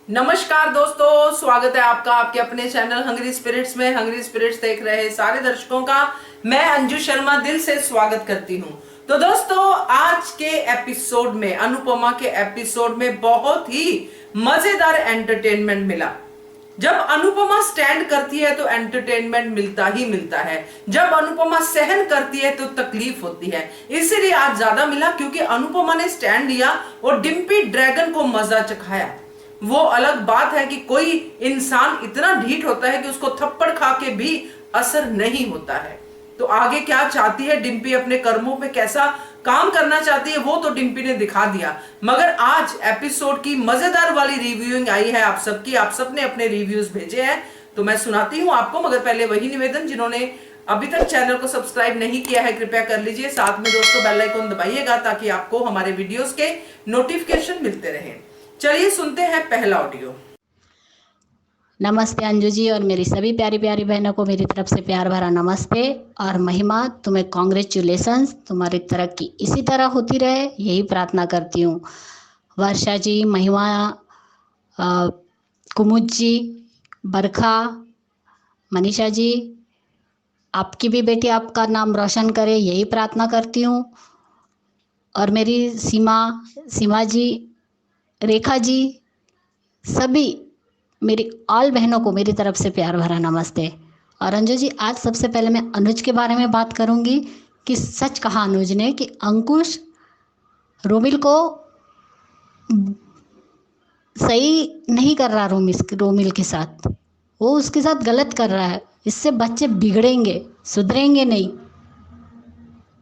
नमस्कार दोस्तों, स्वागत है आपका आपके अपने चैनल हंग्री स्पिरिट्स में। हंग्री स्पिरिट्स देख रहे सारे दर्शकों का मैं अंजू शर्मा दिल से स्वागत करती हूं। तो दोस्तों, आज के एपिसोड में, अनुपमा के एपिसोड में बहुत ही मजेदार एंटरटेनमेंट मिला। जब अनुपमा स्टैंड करती है तो एंटरटेनमेंट मिलता ही मिलता है, जब अनुपमा सहन करती है तो तकलीफ होती है। इसीलिए आज ज्यादा मिला क्योंकि अनुपमा ने स्टैंड लिया और डिम्पी ड्रैगन को मजा चखाया। वो अलग बात है कि कोई इंसान इतना ढीठ होता है कि उसको थप्पड़ खा के भी असर नहीं होता है। तो आगे क्या चाहती है डिम्पी, अपने कर्मों पे कैसा काम करना चाहती है, वो तो डिम्पी ने दिखा दिया। मगर आज एपिसोड की मजेदार वाली रिव्यूइंग आई है आप सबकी। आप सबने अपने रिव्यूज भेजे हैं तो मैं सुनाती हूं आपको। मगर पहले वही निवेदन, जिन्होंने अभी तक चैनल को सब्सक्राइब नहीं किया है कृपया कर लीजिए। साथ में दोस्तों बेल आइकन दबाइएगा ताकि आपको हमारे वीडियोस के नोटिफिकेशन मिलते रहें। चलिए सुनते हैं पहला ऑडियो। नमस्ते अंजू जी और मेरी सभी प्यारी प्यारी बहनों को मेरी तरफ से प्यार भरा नमस्ते। और महिमा, तुम्हें कॉन्ग्रेचुलेशंस, तुम्हारी तरक्की इसी तरह होती रहे यही प्रार्थना करती हूँ। वर्षा जी, महिमा, कुमुद जी, बरखा, मनीषा जी, आपकी भी बेटी आपका नाम रोशन करे यही प्रार्थना करती हूँ। और मेरी सीमा जी, रेखा जी, सभी मेरी ऑल बहनों को मेरी तरफ से प्यार भरा नमस्ते। और अंजू जी, आज सबसे पहले मैं अनुज के बारे में बात करूंगी कि सच कहा अनुज ने कि अंकुश रोमिल को सही नहीं कर रहा। रोमिल के साथ वो उसके साथ गलत कर रहा है। इससे बच्चे बिगड़ेंगे, सुधरेंगे नहीं।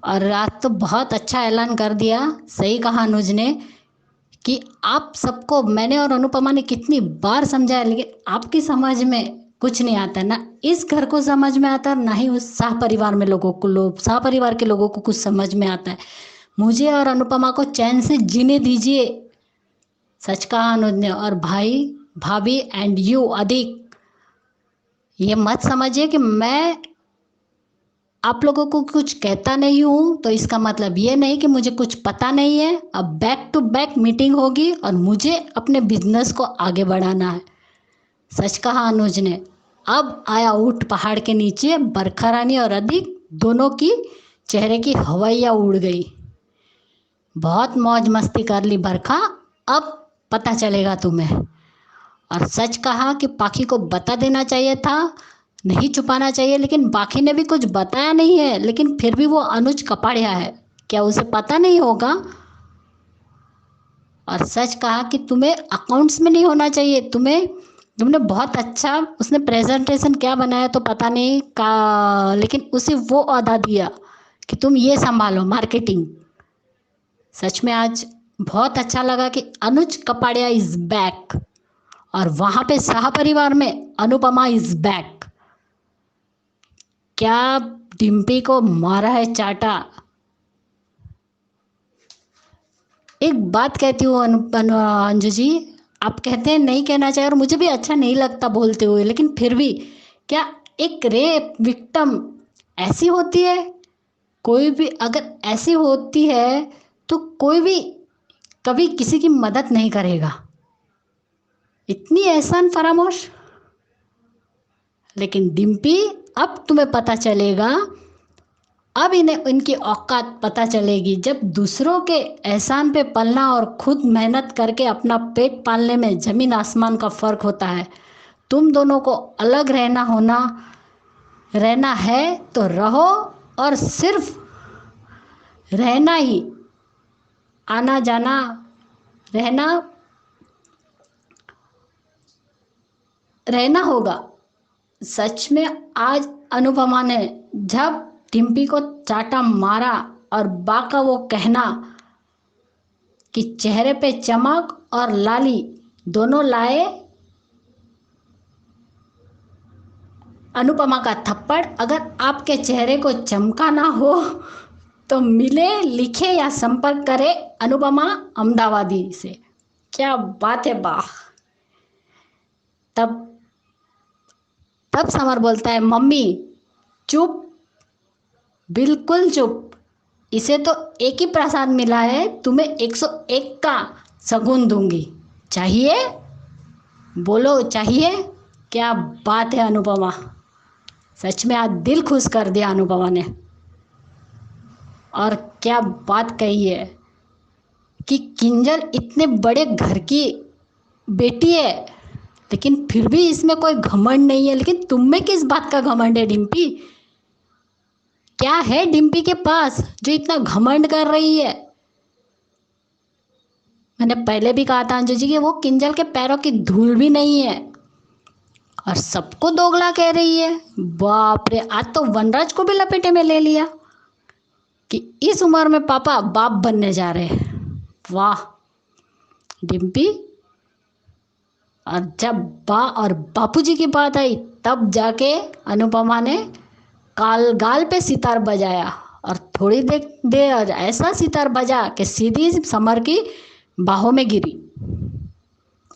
और आज तो बहुत अच्छा ऐलान कर दिया, सही कहा अनुज ने कि आप सबको मैंने और अनुपमा ने कितनी बार समझाया लेकिन आपकी समझ में कुछ नहीं आता। ना इस घर को समझ में आता है, ना ही उस सह परिवार के लोगों को कुछ समझ में आता है। मुझे और अनुपमा को चैन से जीने दीजिए। सच कहा अनुज ने। और भाई भाभी एंड यू अधिक, ये मत समझिए कि मैं आप लोगों को कुछ कहता नहीं हूँ तो इसका मतलब ये नहीं कि मुझे कुछ पता नहीं है। अब बैक टू बैक मीटिंग होगी और मुझे अपने बिजनेस को आगे बढ़ाना है। सच कहा अनुज ने। अब आया ऊंट पहाड़ के नीचे। बरखा रानी और अधिक दोनों की चेहरे की हवाइयाँ उड़ गई। बहुत मौज मस्ती कर ली बरखा, अब पता चलेगा तुम्हें। और सच कहा कि पाखी को बता देना चाहिए था, नहीं छुपाना चाहिए। लेकिन बाकी ने भी कुछ बताया नहीं है, लेकिन फिर भी वो अनुज कपाड़िया है, क्या उसे पता नहीं होगा। और सच कहा कि तुम्हें अकाउंट्स में नहीं होना चाहिए। तुमने बहुत अच्छा, उसने प्रेजेंटेशन क्या बनाया तो पता नहीं का, लेकिन उसे वो अदा दिया कि तुम ये संभालो मार्केटिंग। सच में आज बहुत अच्छा लगा कि अनुज कपाड़िया इज बैक। और वहां पे सह परिवार में अनुपमा इज बैक। क्या डिम्पी को मारा है चाटा। एक बात कहती हूँ अंजू जी, आप कहते हैं नहीं कहना चाहिए और मुझे भी अच्छा नहीं लगता बोलते हुए, लेकिन फिर भी क्या एक रेप विक्टिम ऐसी होती है? कोई भी अगर ऐसी होती है तो कोई भी कभी किसी की मदद नहीं करेगा। इतनी एहसान फरामोश। लेकिन डिम्पी, अब तुम्हें पता चलेगा, अब इन्हें इनकी औकात पता चलेगी। जब दूसरों के एहसान पे पलना और खुद मेहनत करके अपना पेट पालने में जमीन आसमान का फर्क होता है। तुम दोनों को अलग रहना है तो रहो, और सिर्फ रहना ही, आना जाना रहना होगा। सच में आज अनुपमा ने जब डिम्पी को चाटा मारा और बाका वो कहना कि चेहरे पे चमक और लाली दोनों लाए अनुपमा का थप्पड़। अगर आपके चेहरे को चमकाना हो तो मिले, लिखे या संपर्क करें अनुपमा अहमदाबादी से। क्या बात है, वाह। तब समर बोलता है, मम्मी चुप, बिल्कुल चुप। इसे तो एक ही प्रसाद मिला है, तुम्हें 101 का शगुन दूंगी, चाहिए? बोलो चाहिए। क्या बात है अनुपमा, सच में आज दिल खुश कर दिया अनुपमा ने। और क्या बात कही है कि किंजल इतने बड़े घर की बेटी है, लेकिन फिर भी इसमें कोई घमंड नहीं है। लेकिन तुम में किस बात का घमंड है डिम्पी? क्या है डिम्पी के पास जो इतना घमंड कर रही है? मैंने पहले भी कहा था अंजू जी कि वो किंजल के पैरों की धूल भी नहीं है, और सबको दोगला कह रही है। बाप रे, आज तो वनराज को भी लपेटे में ले लिया कि इस उम्र में पापा बाप बनने जा रहे हैं। वाह डिम्पी। और जब बा और बापूजी की बात आई तब जाके अनुपमा ने काल गाल पे सितार बजाया, और थोड़ी देर ऐसा सितार बजा कि सीधी समर की बाहों में गिरी,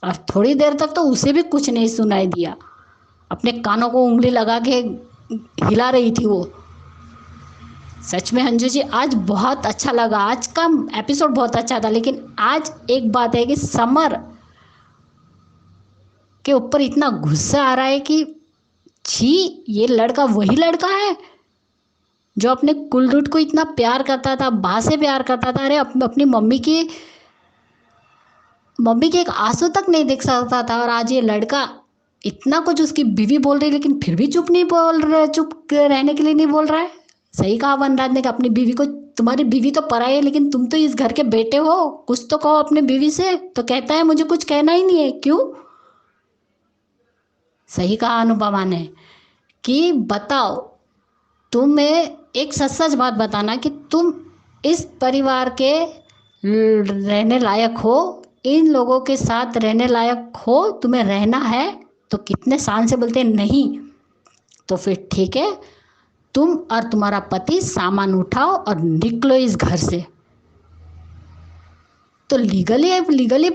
और थोड़ी देर तक तो उसे भी कुछ नहीं सुनाई दिया। अपने कानों को उंगली लगा के हिला रही थी वो। सच में अंजू जी आज बहुत अच्छा लगा, आज का एपिसोड बहुत अच्छा था। लेकिन आज एक बात है कि समर के ऊपर इतना गुस्सा आ रहा है कि छी, ये लड़का वही लड़का है जो अपने कुलरूट को इतना प्यार करता था, बा से प्यार करता था। अरे अपनी मम्मी के एक आंसू तक नहीं देख सकता था, और आज ये लड़का इतना कुछ उसकी बीवी बोल रही, लेकिन फिर भी चुप नहीं बोल रहा, चुप रहने के लिए नहीं बोल रहा है। सही कहा वनराज ने कि अपनी बीवी को, तुम्हारी बीवी तो पराई है लेकिन तुम तो इस घर के बेटे हो, कुछ तो कहो अपनी बीवी से। तो कहता है मुझे कुछ कहना ही नहीं है। क्यों? सही कहा अनुपमा ने कि बताओ, तुम्हें एक सच सच बात बताना कि तुम इस परिवार के रहने लायक हो, इन लोगों के साथ रहने लायक हो, तुम्हें रहना है। तो कितने साल से बोलते हैं नहीं, तो फिर ठीक है, तुम और तुम्हारा पति सामान उठाओ और निकलो इस घर से। तो लीगल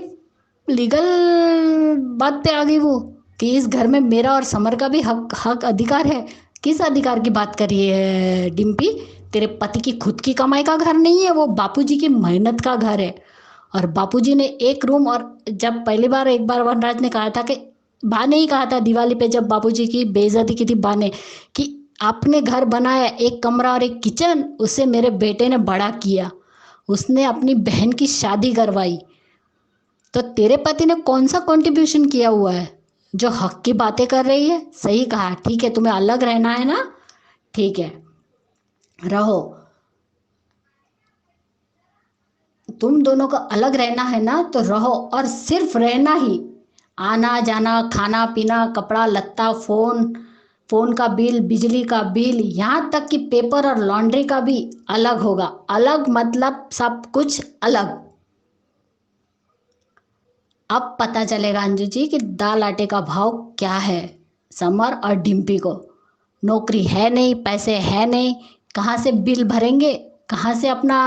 बात पे आ गई वो कि इस घर में मेरा और समर का भी हक अधिकार है। किस अधिकार की बात कर रही है डिम्पी? तेरे पति की खुद की कमाई का घर नहीं है, वो बापूजी की मेहनत का घर है। और बापूजी ने एक रूम, और जब पहली बार एक बार वनराज ने कहा था कि बा ने ही कहा था दिवाली पे जब बापूजी की बेइज्जती की थी बा ने, कि आपने घर बनाया एक कमरा और एक किचन, उसे मेरे बेटे ने बड़ा किया, उसने अपनी बहन की शादी करवाई। तो तेरे पति ने कौन सा कंट्रीब्यूशन किया हुआ है जो हक की बातें कर रही है? सही कहा, ठीक है, तुम्हें अलग रहना है ना, ठीक है रहो, तुम दोनों को अलग रहना है ना तो रहो, और सिर्फ रहना ही, आना जाना, खाना पीना, कपड़ा लत्ता, फोन का बिल, बिजली का बिल, यहाँ तक कि पेपर और लॉन्ड्री का भी अलग होगा। अलग मतलब सब कुछ अलग। अब पता चलेगा अंजू जी कि दाल आटे का भाव क्या है। समर और डिम्पी को नौकरी है नहीं, पैसे है नहीं, कहाँ से बिल भरेंगे, कहाँ से अपना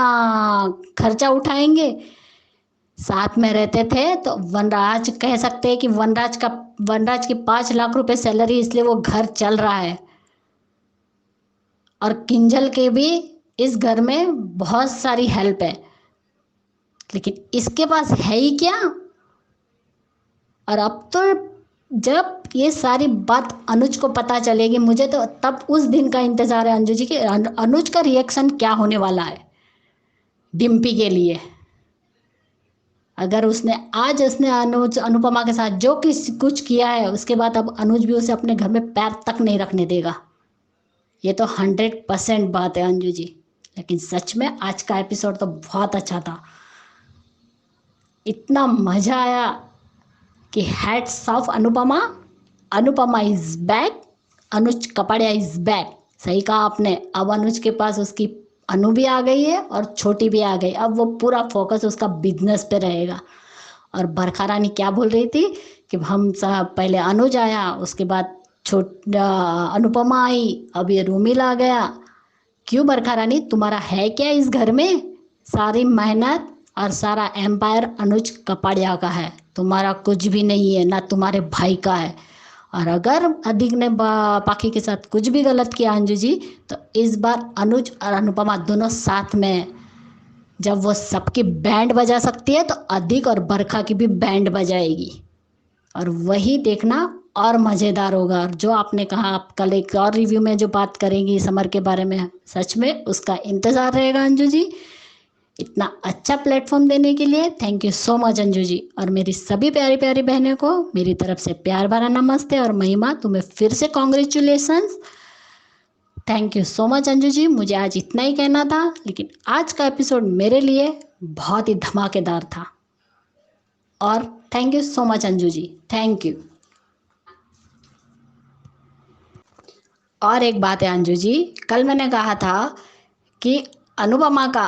खर्चा उठाएंगे। साथ में रहते थे तो वनराज कह सकते हैं कि वनराज की 5 लाख रुपए सैलरी, इसलिए वो घर चल रहा है। और किंजल के भी इस घर में बहुत सारी हेल्प है, लेकिन इसके पास है ही क्या। और अब तो जब ये सारी बात अनुज को पता चलेगी, मुझे तो तब उस दिन का इंतजार है अंजू जी कि अनुज का रिएक्शन क्या होने वाला है डिम्पी के लिए। अगर उसने अनुपमा के साथ जो कुछ किया है, उसके बाद अब अनुज भी उसे अपने घर में पैर तक नहीं रखने देगा। ये तो 100% बात है अंजू जी। लेकिन सच में आज का एपिसोड तो बहुत अच्छा था, इतना मजा आया कि hats off Anupama is back, Anuj Kapadia is back. सही कहा आपने। अब अनुज के पास उसकी अनु भी आ गई है और छोटी भी आ गई। अब वो पूरा फोकस उसका बिजनेस पे रहेगा। और बरखा रानी क्या बोल रही थी कि हम पहले अनुज आया, उसके बाद अनुपमा आई, अब ये रूमिल आ गया। क्यों बरखा रानी, तुम्हारा है क्या इस घर में? सारी मेहनत और सारा एम्पायर अनुज कपाड़िया का है, तुम्हारा कुछ भी नहीं है, ना तुम्हारे भाई का है। और अगर अधिक ने पाखी के साथ कुछ भी गलत किया अंजू जी, तो इस बार अनुज और अनुपमा दोनों साथ में, जब वो सबकी बैंड बजा सकती है तो अधिक और बरखा की भी बैंड बजाएगी। और वही देखना और मज़ेदार होगा। और जो आपने कहा आप कल एक और रिव्यू में जो बात करेंगी समर के बारे में, सच में उसका इंतज़ार रहेगा अंजू जी। इतना अच्छा प्लेटफॉर्म देने के लिए thank you so much Anju ji. और मेरी सभी प्यारी प्यारी बहनों को मेरी तरफ से प्यार भरा नमस्ते। और महिमा तुम्हें फिर से congratulations. Thank you so much Anju ji. मुझे आज इतना ही कहना था, लेकिन आज का एपिसोड मेरे लिए बहुत ही धमाकेदार था। और thank you so much Anju ji, thank you. और एक बात है अंजू जी, कल मैंने कहा था कि अनुपमा का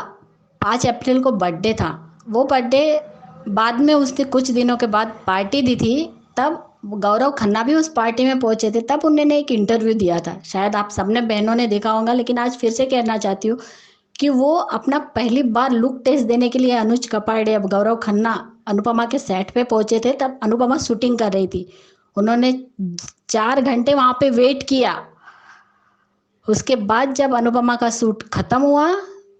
5 अप्रैल को बर्थडे था। वो बर्थडे बाद में उसने कुछ दिनों के बाद पार्टी दी थी, तब गौरव खन्ना भी उस पार्टी में पहुंचे थे। तब उन्होंने एक इंटरव्यू दिया था, शायद आप सबने बहनों ने देखा होगा, लेकिन आज फिर से कहना चाहती हूँ कि वो अपना पहली बार लुक टेस्ट देने के लिए अनुज कपाड़े अब गौरव खन्ना अनुपमा के सेट पे पहुंचे थे। तब अनुपमा शूटिंग कर रही थी। उन्होंने 4 घंटे वहां पे वेट किया। उसके बाद जब अनुपमा का शूट खत्म हुआ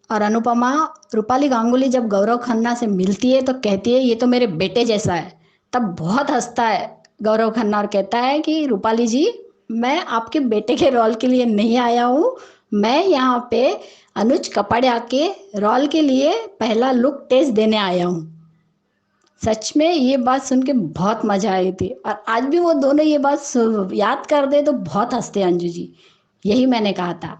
और अनुपमा रूपाली गांगुली जब गौरव खन्ना से मिलती है तो कहती है ये तो मेरे बेटे जैसा है। तब बहुत हंसता है गौरव खन्ना और कहता है कि रूपाली जी, मैं आपके बेटे के रोल के लिए नहीं आया हूँ, मैं यहाँ पे अनुज कपड़िया के रोल के लिए पहला लुक टेस्ट देने आया हूँ। सच में ये बात सुन के बहुत मजा आई थी। और आज भी वो दोनों ये बात याद कर दे तो बहुत हंसते हैं अंजू जी। यही मैंने कहा था।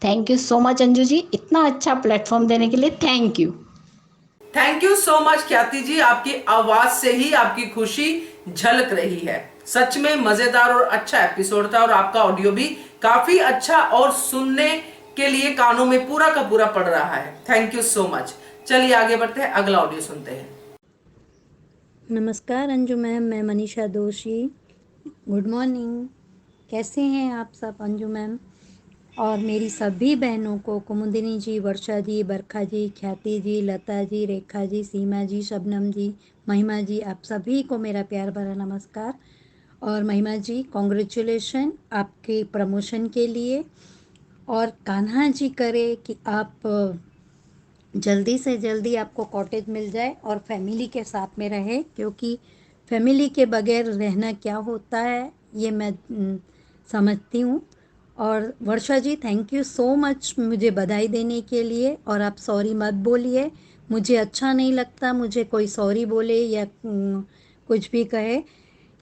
Thank you so much Anju ji, इतना अच्छा प्लेटफॉर्म देने के लिए thank you. Thank you so much Khyati ji, आपकी आवाज से ही आपकी खुशी झलक रही है। सच में मजेदार और अच्छा एपिसोड था और आपका ऑडियो भी काफी अच्छा और सुनने के लिए कानों में पूरा का पूरा पड़ रहा है। Thank you so much. चलिए आगे बढ़ते हैं, अगला ऑडियो सुनते हैं। नमस्कार अंजू मैम, मैं मनीषा दोषी। गुड मॉर्निंग, कैसे हैं आप सब अंजू मैम? और मेरी सभी बहनों को, कुमुदिनी जी, वर्षा जी, बरखा जी, ख्याति जी, लता जी, रेखा जी, सीमा जी, शबनम जी, महिमा जी, आप सभी को मेरा प्यार भरा नमस्कार। और महिमा जी, कॉन्ग्रेचुलेशन आपके प्रमोशन के लिए। और कान्हा जी करे कि आप जल्दी से जल्दी आपको कॉटेज मिल जाए और फैमिली के साथ में रहे, क्योंकि फैमिली के बगैर रहना क्या होता है ये मैं समझती हूँ। और वर्षा जी, थैंक यू सो मच मुझे बधाई देने के लिए। और आप सॉरी मत बोलिए, मुझे अच्छा नहीं लगता मुझे कोई सॉरी बोले या कुछ भी कहे,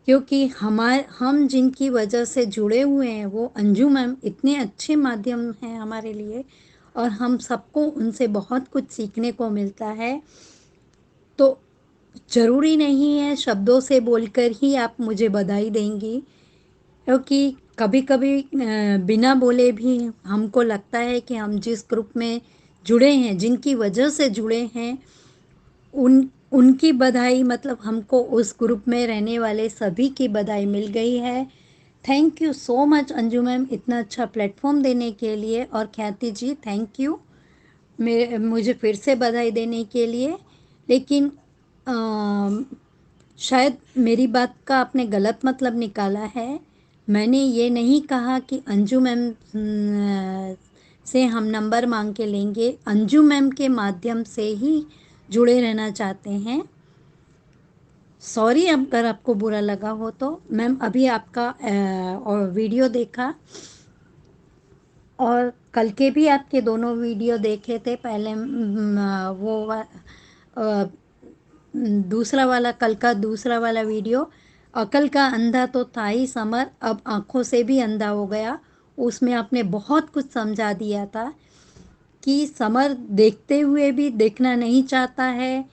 क्योंकि हम जिनकी वजह से जुड़े हुए हैं वो अंजू मैम इतने अच्छे माध्यम हैं हमारे लिए, और हम सबको उनसे बहुत कुछ सीखने को मिलता है। तो ज़रूरी नहीं है शब्दों से बोलकर ही आप मुझे बधाई देंगी, क्योंकि कभी कभी बिना बोले भी हमको लगता है कि हम जिस ग्रुप में जुड़े हैं, जिनकी वजह से जुड़े हैं, उनकी बधाई मतलब हमको उस ग्रुप में रहने वाले सभी की बधाई मिल गई है। Thank you so much Anju ma'am इतना अच्छा प्लेटफॉर्म देने के लिए। और ख्याति जी, थैंक यू मुझे फिर से बधाई देने के लिए। लेकिन शायद मेरी बात का आपने गलत मतलब निकाला है। मैंने ये नहीं कहा कि अंजू मैम से हम नंबर मांग के लेंगे। अंजू मैम के माध्यम से ही जुड़े रहना चाहते हैं। सॉरी अगर आपको बुरा लगा हो तो। मैम अभी आपका और वीडियो देखा और कल के भी आपके दोनों वीडियो देखे थे। पहले दूसरा वाला, कल का दूसरा वाला वीडियो, अकल का अंधा तो था ही समर, अब आँखों से भी अंधा हो गया। उसमें आपने बहुत कुछ समझा दिया था कि समर देखते हुए भी देखना नहीं चाहता है,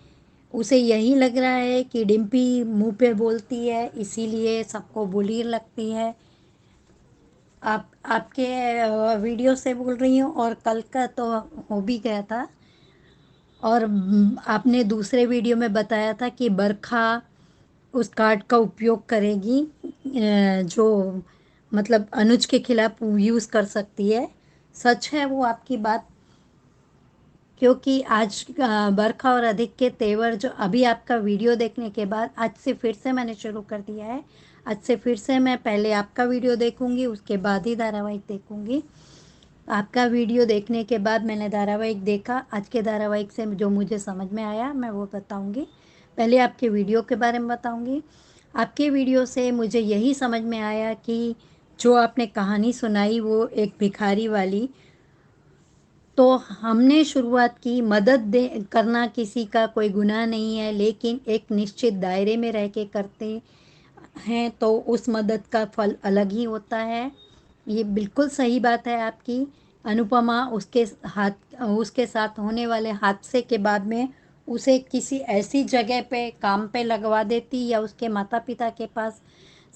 उसे यही लग रहा है कि डिम्पी मुंह पे बोलती है इसीलिए सबको बुली लगती है। आपके वीडियो से बोल रही हूँ, और कल का तो हो भी गया था। और आपने दूसरे वीडियो में बताया था कि बरखा उस कार्ड का उपयोग करेगी जो मतलब अनुज के खिलाफ यूज़ कर सकती है। सच है वो आपकी बात, क्योंकि आज बरखा और अधिक के तेवर जो अभी आपका वीडियो देखने के बाद आज से फिर से मैंने शुरू कर दिया है। आज से फिर से मैं पहले आपका वीडियो देखूंगी, उसके बाद ही धारावाहिक देखूंगी। आपका वीडियो देखने के बाद मैंने धारावाहिक देखा। आज के धारावाहिक से जो मुझे समझ में आया मैं वो बताऊंगी। पहले आपके वीडियो के बारे में बताऊंगी। आपके वीडियो से मुझे यही समझ में आया कि जो आपने कहानी सुनाई वो एक भिखारी वाली, तो हमने शुरुआत की मदद दे करना किसी का कोई गुनाह नहीं है, लेकिन एक निश्चित दायरे में रह के करते हैं तो उस मदद का फल अलग ही होता है। ये बिल्कुल सही बात है आपकी। अनुपमा उसके साथ होने वाले हादसे के बाद में उसे किसी ऐसी जगह पे काम पे लगवा देती या उसके माता पिता के पास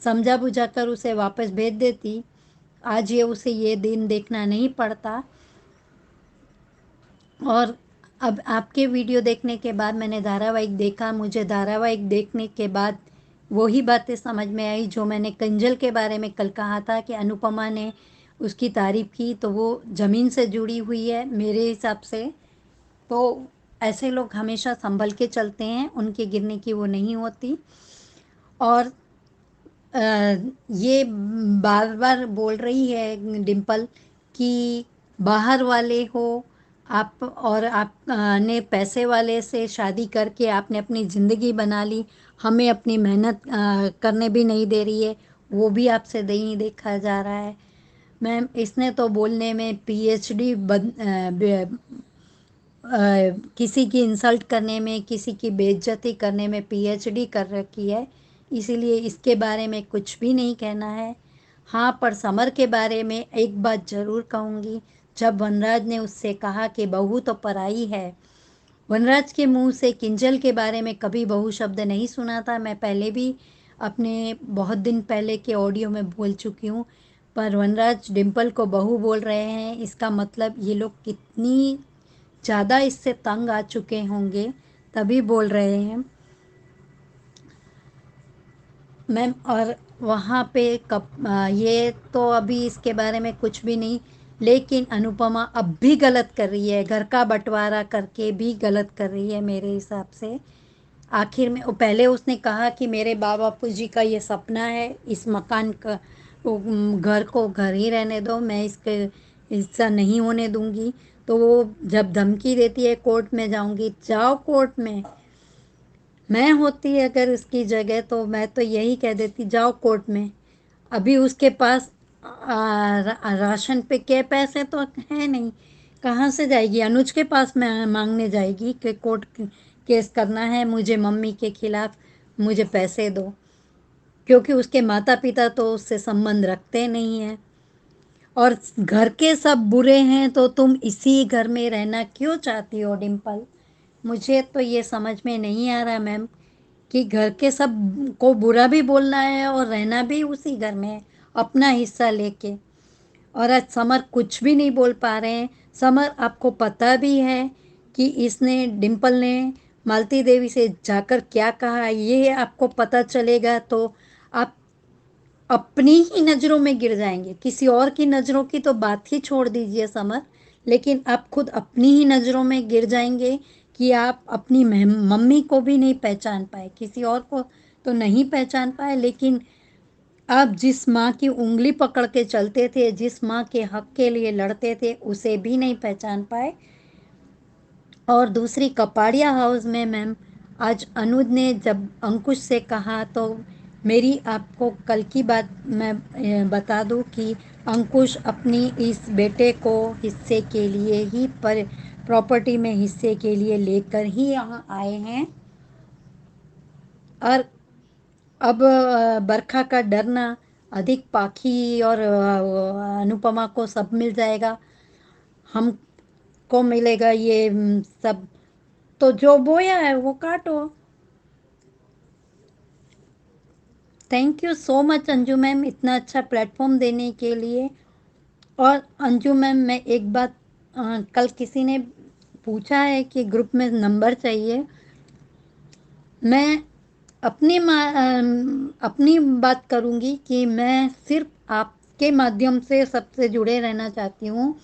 समझा बुझा कर उसे वापस भेज देती, आज ये उसे ये दिन देखना नहीं पड़ता। और अब आपके वीडियो देखने के बाद मैंने धारावाहिक देखा, मुझे धारावाहिक देखने के बाद वही बातें समझ में आई जो मैंने कंजल के बारे में कल कहा था कि अनुपमा ने उसकी तारीफ की तो वो ज़मीन से जुड़ी हुई है मेरे हिसाब से। तो ऐसे लोग हमेशा संभल के चलते हैं, उनके गिरने की वो नहीं होती। और ये बार बार बोल रही है डिम्पल कि बाहर वाले हो आप और आप ने पैसे वाले से शादी करके आपने अपनी ज़िंदगी बना ली, हमें अपनी मेहनत करने भी नहीं दे रही है, वो भी आपसे नहीं देखा जा रहा है। मैम इसने तो बोलने में पीएचडी किसी की इंसल्ट करने में, किसी की बेइज्जती करने में पीएचडी कर रखी है, इसीलिए इसके बारे में कुछ भी नहीं कहना है। हाँ, पर समर के बारे में एक बात ज़रूर कहूँगी। जब वनराज ने उससे कहा कि बहू तो पराई है, वनराज के मुंह से किंजल के बारे में कभी बहू शब्द नहीं सुना था। मैं पहले भी अपने बहुत दिन पहले के ऑडियो में बोल चुकी हूँ, पर वनराज डिम्पल को बहू बोल रहे हैं, इसका मतलब ये लोग कितनी ज़्यादा इससे तंग आ चुके होंगे तभी बोल रहे हैं मैम। और वहाँ पे ये तो अभी इसके बारे में कुछ भी नहीं, लेकिन अनुपमा अब भी गलत कर रही है, घर का बंटवारा करके भी गलत कर रही है मेरे हिसाब से। आखिर में पहले उसने कहा कि मेरे बापू जी का ये सपना है, इस मकान का घर को घर ही रहने दो, मैं इसके हिस्सा नहीं होने दूंगी। तो वो जब धमकी देती है कोर्ट में जाऊंगी, जाओ कोर्ट में। मैं होती अगर उसकी जगह तो मैं तो यही कह देती जाओ कोर्ट में। अभी उसके पास राशन पे के पैसे तो है नहीं, कहाँ से जाएगी? अनुज के पास में मांगने जाएगी कि कोर्ट केस करना है मुझे मम्मी के खिलाफ, मुझे पैसे दो, क्योंकि उसके माता पिता तो उससे संबंध रखते नहीं हैं। और घर के सब बुरे हैं तो तुम इसी घर में रहना क्यों चाहती हो डिम्पल? मुझे तो ये समझ में नहीं आ रहा मैम कि घर के सब को बुरा भी बोलना है और रहना भी उसी घर में है अपना हिस्सा लेके। और आज समर कुछ भी नहीं बोल पा रहे हैं। समर आपको पता भी है कि इसने डिम्पल ने मालती देवी से जाकर क्या कहा, ये आपको पता चलेगा तो आप अपनी ही नज़रों में गिर जाएंगे। किसी और की नज़रों की तो बात ही छोड़ दीजिए समर, लेकिन आप खुद अपनी ही नज़रों में गिर जाएंगे कि आप अपनी मम्मी को भी नहीं पहचान पाए, किसी और को तो नहीं पहचान पाए, लेकिन आप जिस माँ की उंगली पकड़ के चलते थे, जिस माँ के हक के लिए लड़ते थे, उसे भी नहीं पहचान पाए। और दूसरी कपाड़िया हाउस में मैम, आज अनुज ने जब अंकुश से कहा तो मेरी आपको कल की बात मैं बता दूं कि अंकुश अपनी इस बेटे को हिस्से के लिए ही पर प्रॉपर्टी में हिस्से के लिए लेकर ही यहाँ आए हैं। और अब बरखा का डरना, अधिक पाखी और अनुपमा को सब मिल जाएगा, हमको मिलेगा ये सब, तो जो बोया है वो काटो। Thank you so much Anju ma'am इतना अच्छा प्लेटफॉर्म देने के लिए। और अंजू मैम मैं एक बात, कल किसी ने पूछा है कि ग्रुप में नंबर चाहिए। मैं अपनी बात करूंगी कि मैं सिर्फ आपके माध्यम से सबसे जुड़े रहना चाहती हूँ,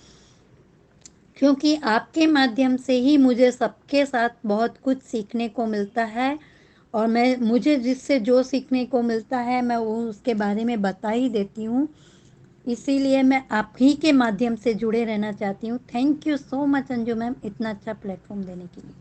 क्योंकि आपके माध्यम से ही मुझे सबके साथ बहुत कुछ सीखने को मिलता है। और मुझे जिससे जो सीखने को मिलता है मैं वो उसके बारे में बता ही देती हूँ, इसीलिए मैं आप ही के माध्यम से जुड़े रहना चाहती हूँ। Thank you so much Anju ma'am इतना अच्छा प्लेटफॉर्म देने के लिए।